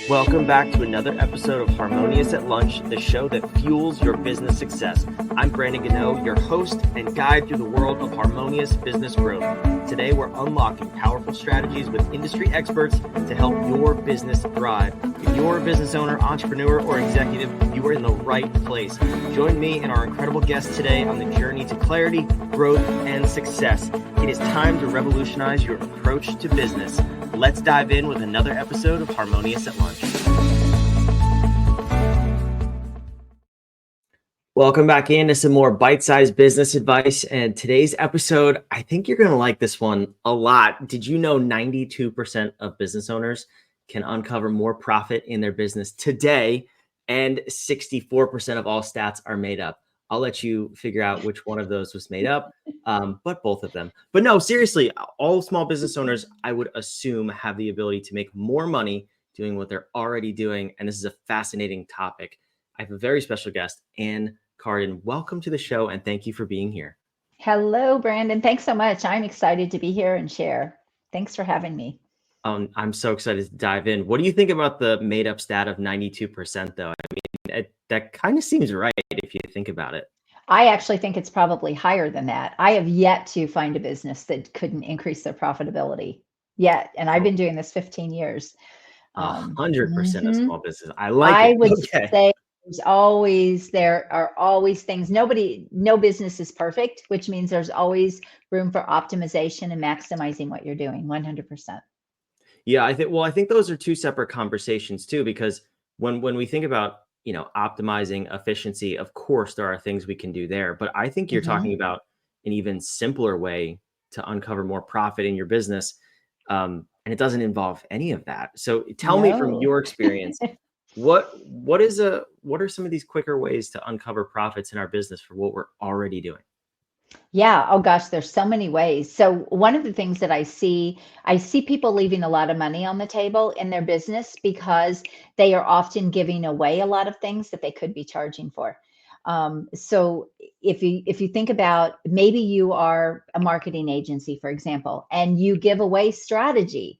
Welcome back to another episode of Harmonious at Lunch, the show that fuels your business success. I'm Brandon Gano, your host and guide through the world of harmonious business growth. Today, we're unlocking powerful strategies with industry experts to help your business thrive. If you're a business owner, entrepreneur, or executive, you are in the right place. Join me and our incredible guests today on the journey to clarity, growth, and success. It is time to revolutionize your approach to business. Let's dive in with another episode of Harmonious at Lunch. Welcome back into some more bite-sized business advice. And today's episode, I think you're going to like this one a lot. Did you know 92% of business owners can uncover more profit in their business today, and 64% of all stats are made up? I'll let you figure out which one of those was made up, but both of them. But no, seriously, all small business owners, I would assume, have the ability to make more money doing what they're already doing. And this is a fascinating topic. I have a very special guest, Carden. Welcome to the show, and thank you for being here. Hello, Brandon. Thanks so much. I'm excited to be here and share. Thanks for having me. I'm so excited to dive in. What do you think about the made-up stat of 92%, though? I mean, that kind of seems right if you think about it. I actually think it's probably higher than that. I have yet to find a business that couldn't increase their profitability yet, and I've been doing this 15 years. 100% of small business. I like it. I would say there are always things. No business is perfect, which means there's always room for optimization and maximizing what you're doing. 100%. Yeah, I think those are two separate conversations too, because when we think about, optimizing efficiency, of course, there are things we can do there, but I think you're talking about an even simpler way to uncover more profit in your business. And it doesn't involve any of that. So tell me from your experience, what are some of these quicker ways to uncover profits in our business for what we're already doing? Yeah. Oh gosh, there's so many ways. So one of the things that I see people leaving a lot of money on the table in their business because they are often giving away a lot of things that they could be charging for. So if you think about, maybe you are a marketing agency, for example, and you give away strategy.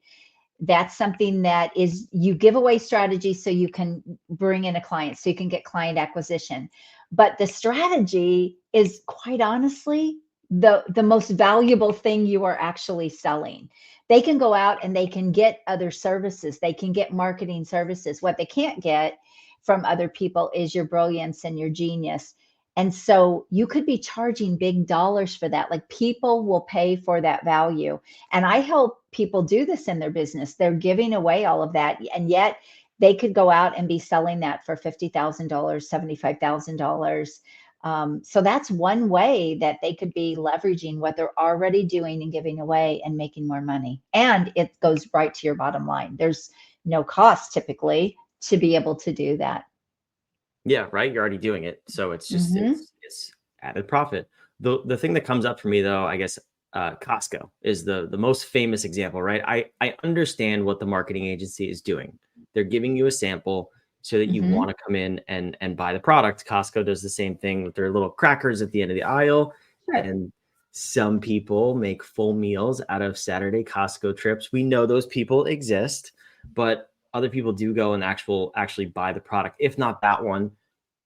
That's something that is, you give away strategy so you can bring in a client, so you can get client acquisition. But the strategy is, quite honestly, the most valuable thing you are actually selling. They can go out and they can get other services. They can get marketing services. What they can't get from other people is your brilliance and your genius. And so you could be charging big dollars for that. Like, people will pay for that value. And I help people do this in their business. They're giving away all of that. And yet they could go out and be selling that for $50,000, $75,000. So that's one way that they could be leveraging what they're already doing and giving away and making more money. And it goes right to your bottom line. There's no cost typically to be able to do that. Yeah, right. You're already doing it. So it's just, it's added profit. The thing that comes up for me, though, I guess, Costco is the most famous example, right? I understand what the marketing agency is doing. They're giving you a sample so that you want to come in and buy the product. Costco does the same thing with their little crackers at the end of the aisle. Sure. And some people make full meals out of Saturday Costco trips. We know those people exist, but other people do go and actually buy the product. If not that one,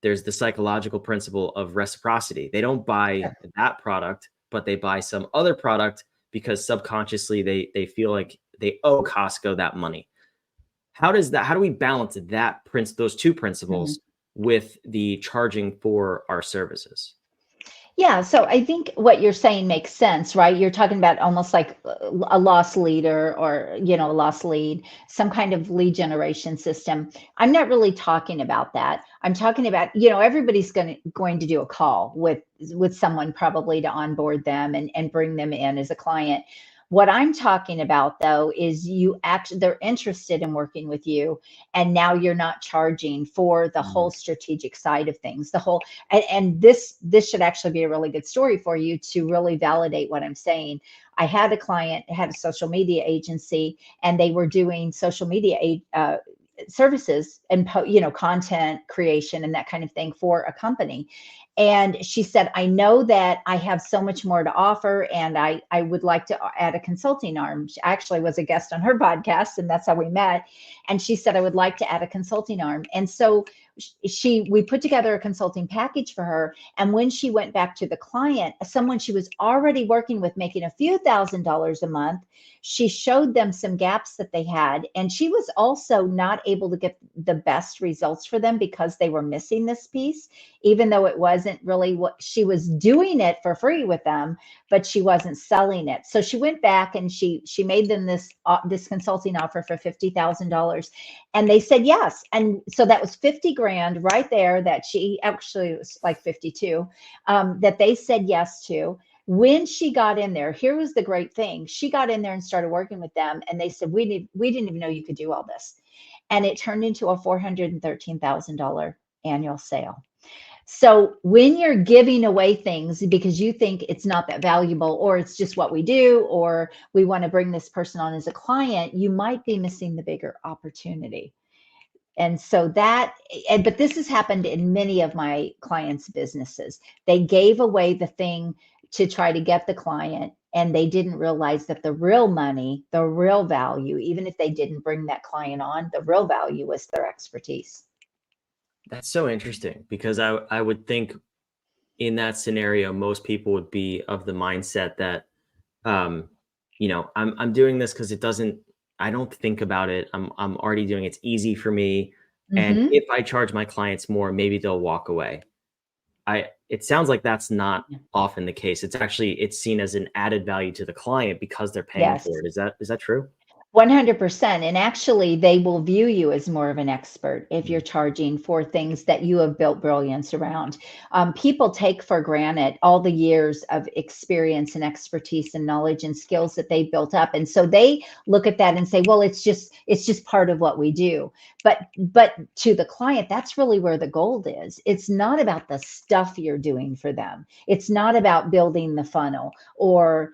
there's the psychological principle of reciprocity. They don't buy that product, but they buy some other product because subconsciously they feel like they owe Costco that money. How do we balance those two principles with the charging for our services? Yeah, so I think what you're saying makes sense, right? You're talking about almost like a loss leader, or, a loss lead, some kind of lead generation system. I'm not really talking about that. I'm talking about, everybody's going to do a call with someone, probably, to onboard them and bring them in as a client. What I'm talking about, though, is they're interested in working with you, and now you're not charging for the whole strategic side of things. And this should actually be a really good story for you to really validate what I'm saying. I had a client, had a social media agency, and they were doing social media services and content creation and that kind of thing for a company. And she said, I know that I have so much more to offer, and I would like to add a consulting arm. She actually was a guest on her podcast, and that's how we met. And she said, I would like to add a consulting arm. And so we put together a consulting package for her. And when she went back to the client, someone she was already working with, making a few $1,000s a month, she showed them some gaps that they had. And she was also not able to get the best results for them because they were missing this piece, even though it wasn't really what she was doing it for free with them, but she wasn't selling it. So she went back and she made them this consulting offer for $50,000, and they said yes. And so that was 50 grand right there, that she actually, was like 52, that they said yes to. When she got in there, here was the great thing. She got in there and started working with them, and they said, we didn't even know you could do all this. And it turned into a $413,000 annual sale. So when you're giving away things because you think it's not that valuable, or it's just what we do, or we want to bring this person on as a client, you might be missing the bigger opportunity. And so but this has happened in many of my clients' businesses. They gave away the thing to try to get the client, and they didn't realize that the real money, the real value, even if they didn't bring that client on, the real value was their expertise. That's so interesting, because I would think in that scenario, most people would be of the mindset that, I'm doing this because I don't think about it. I'm already doing it. It's easy for me. And Mm-hmm. if I charge my clients more, maybe they'll walk away. It sounds like that's not often the case. It's seen as an added value to the client because they're paying Yes. for it. Is that true? 100%. And actually, they will view you as more of an expert if you're Mhm. charging for things that you have built brilliance around. People take for granted all the years of experience and expertise and knowledge and skills that they built up. And so they look at that and say, well, it's just part of what we do. But to the client, that's really where the gold is. It's not about the stuff you're doing for them. It's not about building the funnel or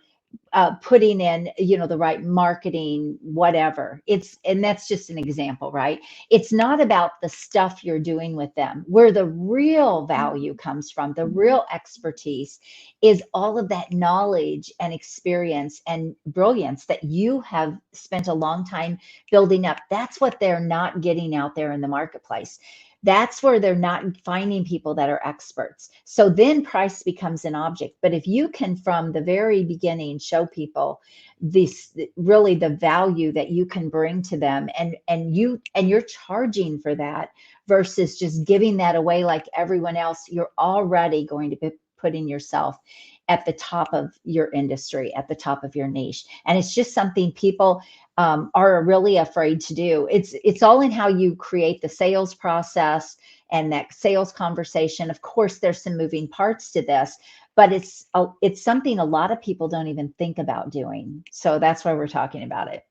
putting in, the right marketing, whatever. And that's just an example, right? It's not about the stuff you're doing with them. Where the real value comes from, the real expertise, is all of that knowledge and experience and brilliance that you have spent a long time building up. That's what they're not getting out there in the marketplace. That's where they're not finding people that are experts. So then price becomes an object. But if you can, from the very beginning, show people this, really the value that you can bring to them, and you're charging for that versus just giving that away like everyone else, you're already going to be putting yourself at the top of your industry, at the top of your niche. And it's just something people are really afraid to do. It's all in how you create the sales process and that sales conversation. Of course, there's some moving parts to this, but it's something a lot of people don't even think about doing. So that's why we're talking about it.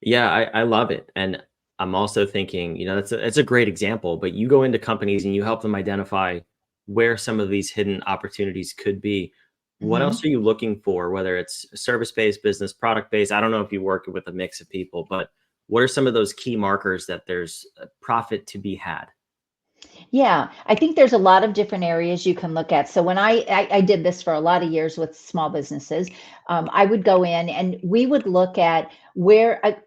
Yeah, I love it. And I'm also thinking, that's a great example, but you go into companies and you help them identify where some of these hidden opportunities could be. What else Mhm. are you looking for, whether it's service-based, business, product-based? I don't know if you work with a mix of people, but what are some of those key markers that there's a profit to be had? Yeah, I think there's a lot of different areas you can look at. So when I did this for a lot of years with small businesses, I would go in and we would look at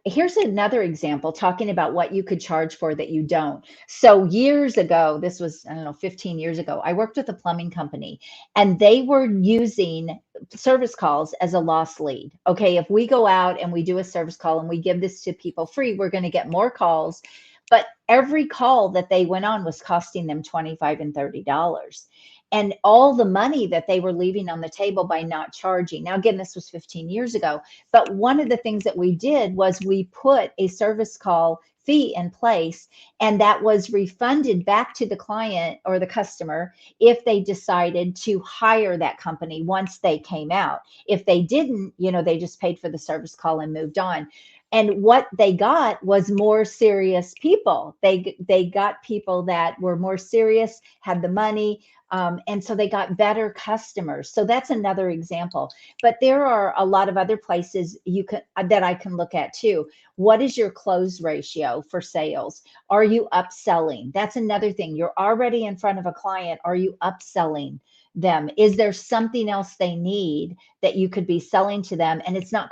here's another example talking about what you could charge for that you don't. So years ago, this was, I don't know, 15 years ago, I worked with a plumbing company, and they were using service calls as a loss lead. Okay, if we go out and we do a service call and we give this to people free, we're going to get more calls, but every call that they went on was costing them $25 and $30. And all the money that they were leaving on the table by not charging. Now, again, this was 15 years ago. But one of the things that we did was we put a service call fee in place, and that was refunded back to the client or the customer if they decided to hire that company once they came out. If they didn't, they just paid for the service call and moved on. And what they got was more serious people. They got people that were more serious, had the money, and so they got better customers. So that's another example. But there are a lot of other places that I can look at too. What is your close ratio for sales? Are you upselling? That's another thing. You're already in front of a client. Are you upselling? them? Is there something else they need that you could be selling to them? And it's not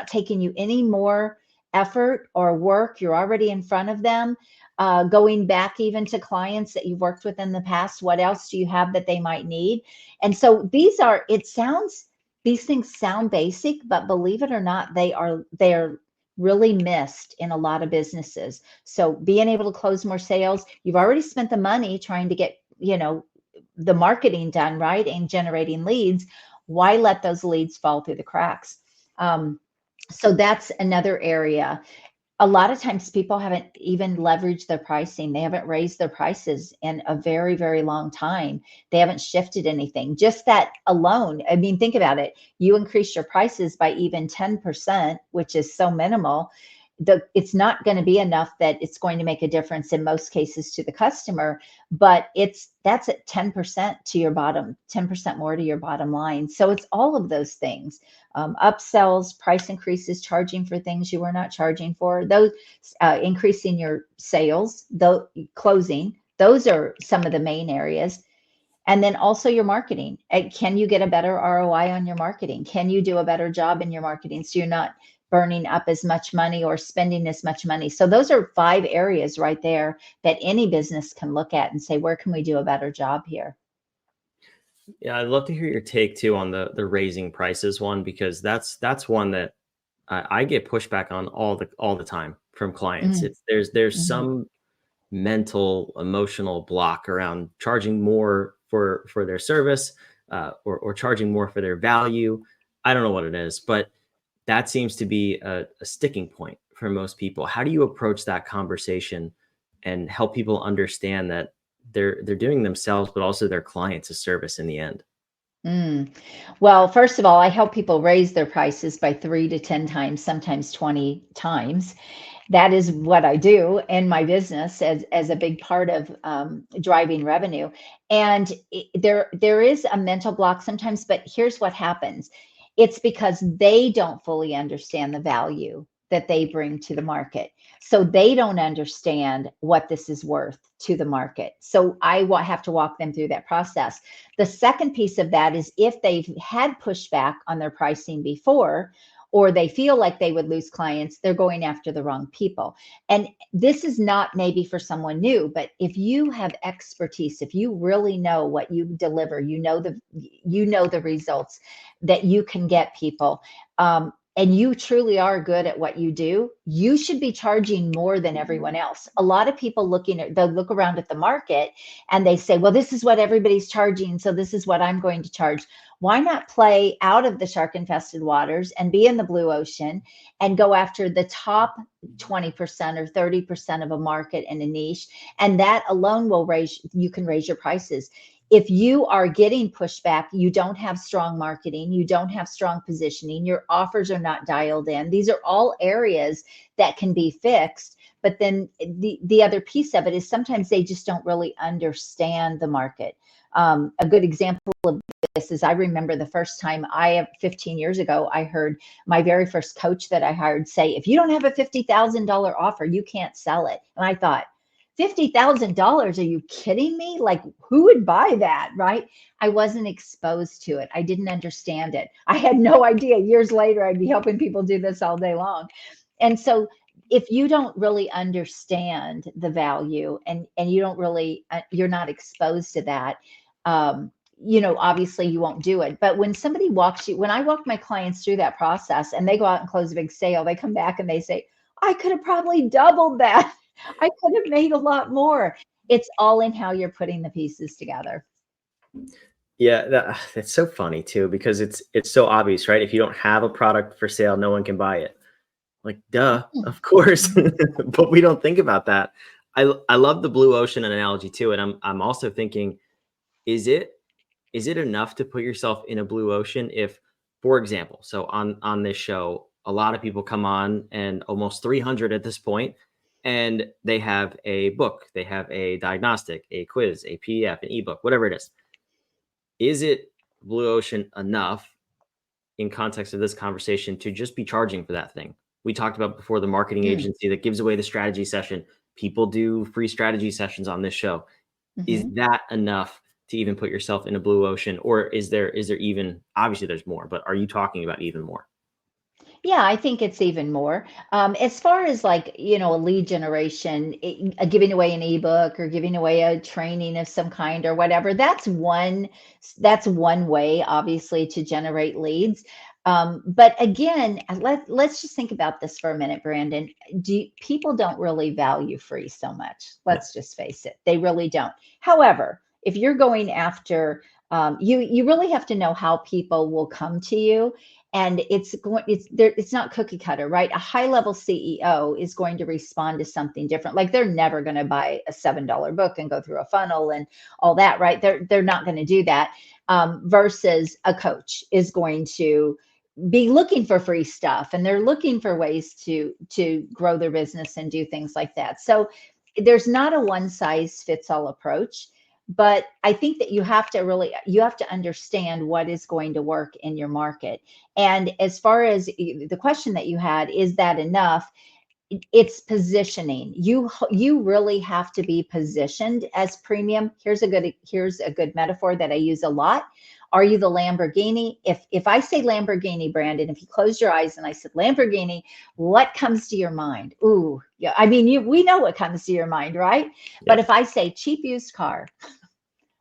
taking you any more effort or work. You're already in front of them. Going back even to clients that you've worked with in the past, what else do you have that they might need? And so these things sound basic, but believe it or not, they're really missed in a lot of businesses. So being able to close more sales, you've already spent the money trying to get, the marketing done, right? And generating leads. Why let those leads fall through the cracks? So that's another area. A lot of times people haven't even leveraged their pricing. They haven't raised their prices in a very, very long time. They haven't shifted anything. Just that alone, I mean, think about it. You increase your prices by even 10%, which is so minimal. It's not going to be enough that it's going to make a difference in most cases to the customer, but that's at 10% to your bottom, 10% more to your bottom line. So it's all of those things. Upsells, price increases, charging for things you were not charging for, those increasing your sales, closing, those are some of the main areas. And then also your marketing. Can you get a better ROI on your marketing? Can you do a better job in your marketing so you're not burning up as much money or spending as much money? So those are 5 areas right there that any business can look at and say, where can we do a better job here? Yeah, I'd love to hear your take too on the raising prices one, because that's one that I get pushback on all the time from clients. Mm, It's there's mhm. some mental emotional block around charging more for their service, or charging more for their value. I don't know what it is, but that seems to be a sticking point for most people. How do you approach that conversation and help people understand that they're doing themselves, but also their clients a service in the end? Mm. Well, first of all, I help people raise their prices by 3 to 10 times, sometimes 20 times. That is what I do in my business as a big part of driving revenue. And there is a mental block sometimes, but here's what happens. It's because they don't fully understand the value that they bring to the market. So they don't understand what this is worth to the market. So have to walk them through that process. The second piece of that is if they've had pushback on their pricing before, or they feel like they would lose clients, they're going after the wrong people. And this is not maybe for someone new, but if you have expertise, if you really know what you deliver, you know the results that you can get people, and you truly are good at what you do, you should be charging more than everyone else. A lot of people they'll look around at the market and they say, well, this is what everybody's charging, so this is what I'm going to charge. Why not play out of the shark infested waters and be in the blue ocean and go after the top 20% or 30% of a market and a niche? And that alone you can raise your prices. If you are getting pushback, you don't have strong marketing, you don't have strong positioning, your offers are not dialed in. These are all areas that can be fixed. But then the other piece of it is sometimes they just don't really understand the market. A good example of this is I remember the first time 15 years ago, I heard my very first coach that I hired say, if you don't have a $50,000 offer, you can't sell it. And I thought, $50,000? Are you kidding me? Like, who would buy that, right? I wasn't exposed to it. I didn't understand it. I had no idea. Years later, I'd be helping people do this all day long. And so if you don't really understand the value and you don't really, you're not exposed to that, obviously you won't do it. But when when I walk my clients through that process and they go out and close a big sale, they come back and they say, I could have probably doubled that. I could have made a lot more. It's all in how you're putting the pieces together. Yeah, that's so funny too, because it's so obvious, right? If you don't have a product for sale, no one can buy it. Like, duh, of course. Mhm. But we don't think about that. I love the blue ocean analogy too, and I'm also thinking, is it enough to put yourself in a blue ocean if, for example, so on this show, a lot of people come on, and almost 300 at this point, and they have a book, they have a diagnostic, a quiz, a PDF, an ebook, whatever it is. Is it blue ocean enough in context of this conversation to just be charging for that thing? We talked about before the marketing Mm, agency that gives away the strategy session. People do free strategy sessions on this show. Is mhm. that enough to even put yourself in a blue ocean? Or is there even, obviously there's more, but are you talking about even more? Yeah, I think it's even more. As far as like, a lead generation, giving away an ebook or giving away a training of some kind or whatever, that's one way, obviously, to generate leads. But again, let's just think about this for a minute, Brandon. People don't really value free so much. No. Let's just face it, they really don't. However, if you're going after, you really have to know how people will come to you, and it's not cookie cutter, right? A high level CEO is going to respond to something different. Like they're never going to buy a $7 book and go through a funnel and all that, right? They're not going to do that. Versus a coach is going to be looking for free stuff, and they're looking for ways to grow their business and do things like that. So there's not a one size fits all approach, but I think that you have to understand what is going to work in your market. And as far as the question that you had, is that enough? It's positioning. You really have to be positioned as premium. Here's a good metaphor that I use a lot. Are you the Lamborghini? If I say Lamborghini, Brandon, if you close your eyes and I said Lamborghini, what comes to your mind? Ooh, yeah. I mean, we know what comes to your mind, right? But Yep. if I say cheap used car,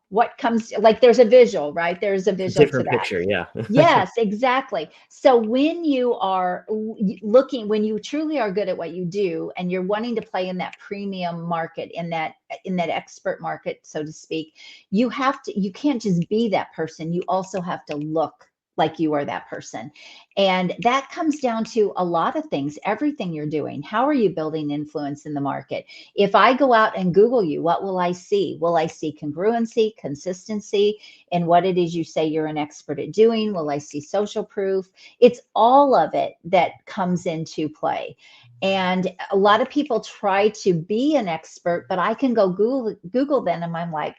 what comes, like, there's a visual, right? There's a It's a visual to different that. picture. Yeah. Yes, exactly. So when you are when you truly are good at what you do and you're wanting to play in that premium market, in that expert market, so to speak, you can't just be that person. You also have to look like you are that person. And that comes down to a lot of things, everything you're doing. How are you building influence in the market? If I go out and Google you, what will I see? Will I see congruency, consistency in what it is you say you're an expert at doing? Will I see social proof? It's all of it that comes into play. And a lot of people try to be an expert, but I can go Google them and I'm like,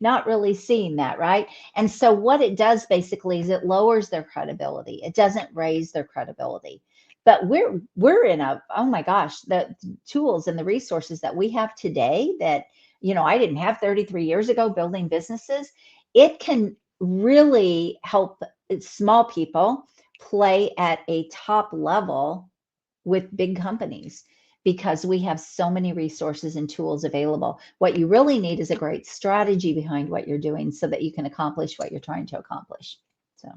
not really seeing that, right? And so what it does basically is it lowers their credibility. It doesn't raise their credibility. But we're in oh my gosh, the tools and the resources that we have today that, I didn't have 33 years ago building businesses. It can really help small people play at a top level with big companies, because we have so many resources and tools available. What you really need is a great strategy behind what you're doing so that you can accomplish what you're trying to accomplish. So,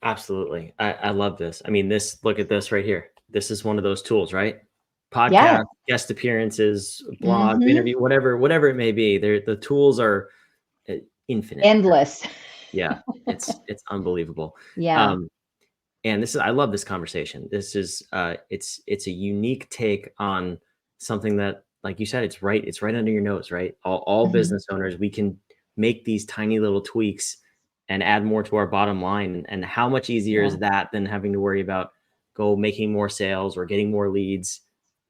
Absolutely. I love this. I mean, look at this right here. This is one of those tools, right? yeah. Podcast, guest appearances, blog, Hmm. interview, whatever it may be. The tools are uh, infinite. Endless. Yeah, it's unbelievable. Yeah. Um, and I love this conversation. This is it's a unique take on something that, like you said, it's right under your nose, right? All Hmm. business owners, we can make these tiny little tweaks and add more to our bottom line. And how much easier Yeah. is that than having to worry about making more sales or getting more leads?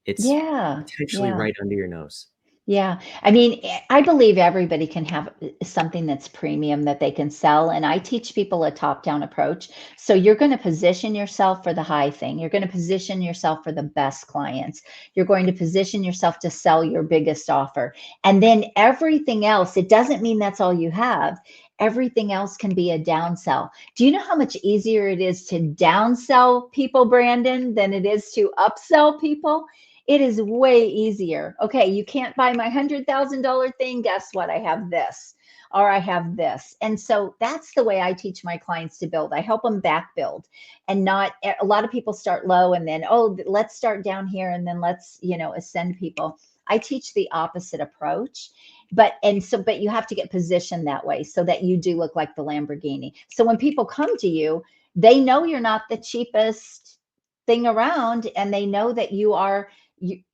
It's Yeah. potentially Yeah. right under your nose. Yeah. I mean, I believe everybody can have something that's premium that they can sell. And I teach people a top down approach. So you're going to position yourself for the high thing. You're going to position yourself for the best clients. You're going to position yourself to sell your biggest offer. And then everything else, it doesn't mean that's all you have. Everything else can be a downsell. Do you know how much easier it is to downsell people, Brandon, than it is to upsell people? It is way easier. Okay, you can't buy my $100,000 thing. Guess what? I have this, or I have this. And so that's the way I teach my clients to build. I help them back build, and not a lot of people start low and then, oh, let's start down here and then let's, ascend people. I teach the opposite approach. But you have to get positioned that way so that you do look like the Lamborghini. So when people come to you, they know you're not the cheapest thing around, and they know that you are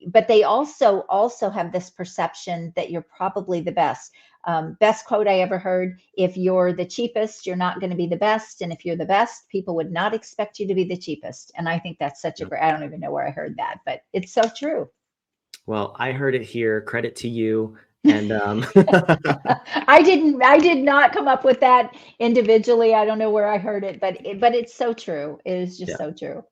but they also have this perception that you're probably the best. Best quote I ever heard: if you're the cheapest, you're not going to be the best, and if you're the best, people would not expect you to be the cheapest. And I think that's such a Yep. great, I don't even know where I heard that, but it's so true. Well, I heard it here. Credit to you. And I did not come up with that individually. I don't know where I heard it, but it's so true. It is just yeah. so true.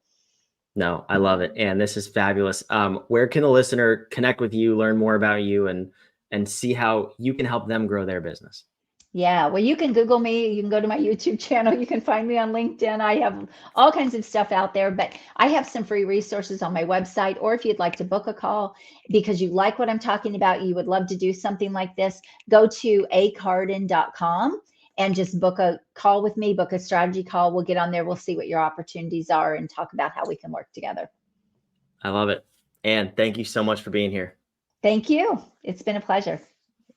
No, I love it. And this is fabulous. Where can the listener connect with you, learn more about you, and and see how you can help them grow their business. Yeah, well, you can Google me. You can go to my YouTube channel. You can find me on LinkedIn. I have all kinds of stuff out there, but I have some free resources on my website. Or if you'd like to book a call because you like what I'm talking about, you would love to do something like this, go to acarden.com and just book a call with me, book a strategy call. We'll get on there. We'll see what your opportunities are and talk about how we can work together. I love it. And thank you so much for being here. Thank you. It's been a pleasure.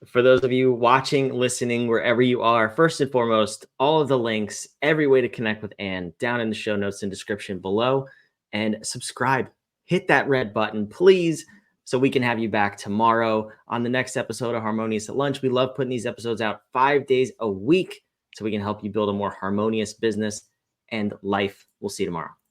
For those of you watching, listening, wherever you are, first and foremost, all of the links, every way to connect with Ann down in the show notes and description below. And subscribe. Hit that red button, please, so we can have you back tomorrow on the next episode of Harmonious at Lunch. We love putting these episodes out 5 days a week so we can help you build a more harmonious business and life. We'll see you tomorrow.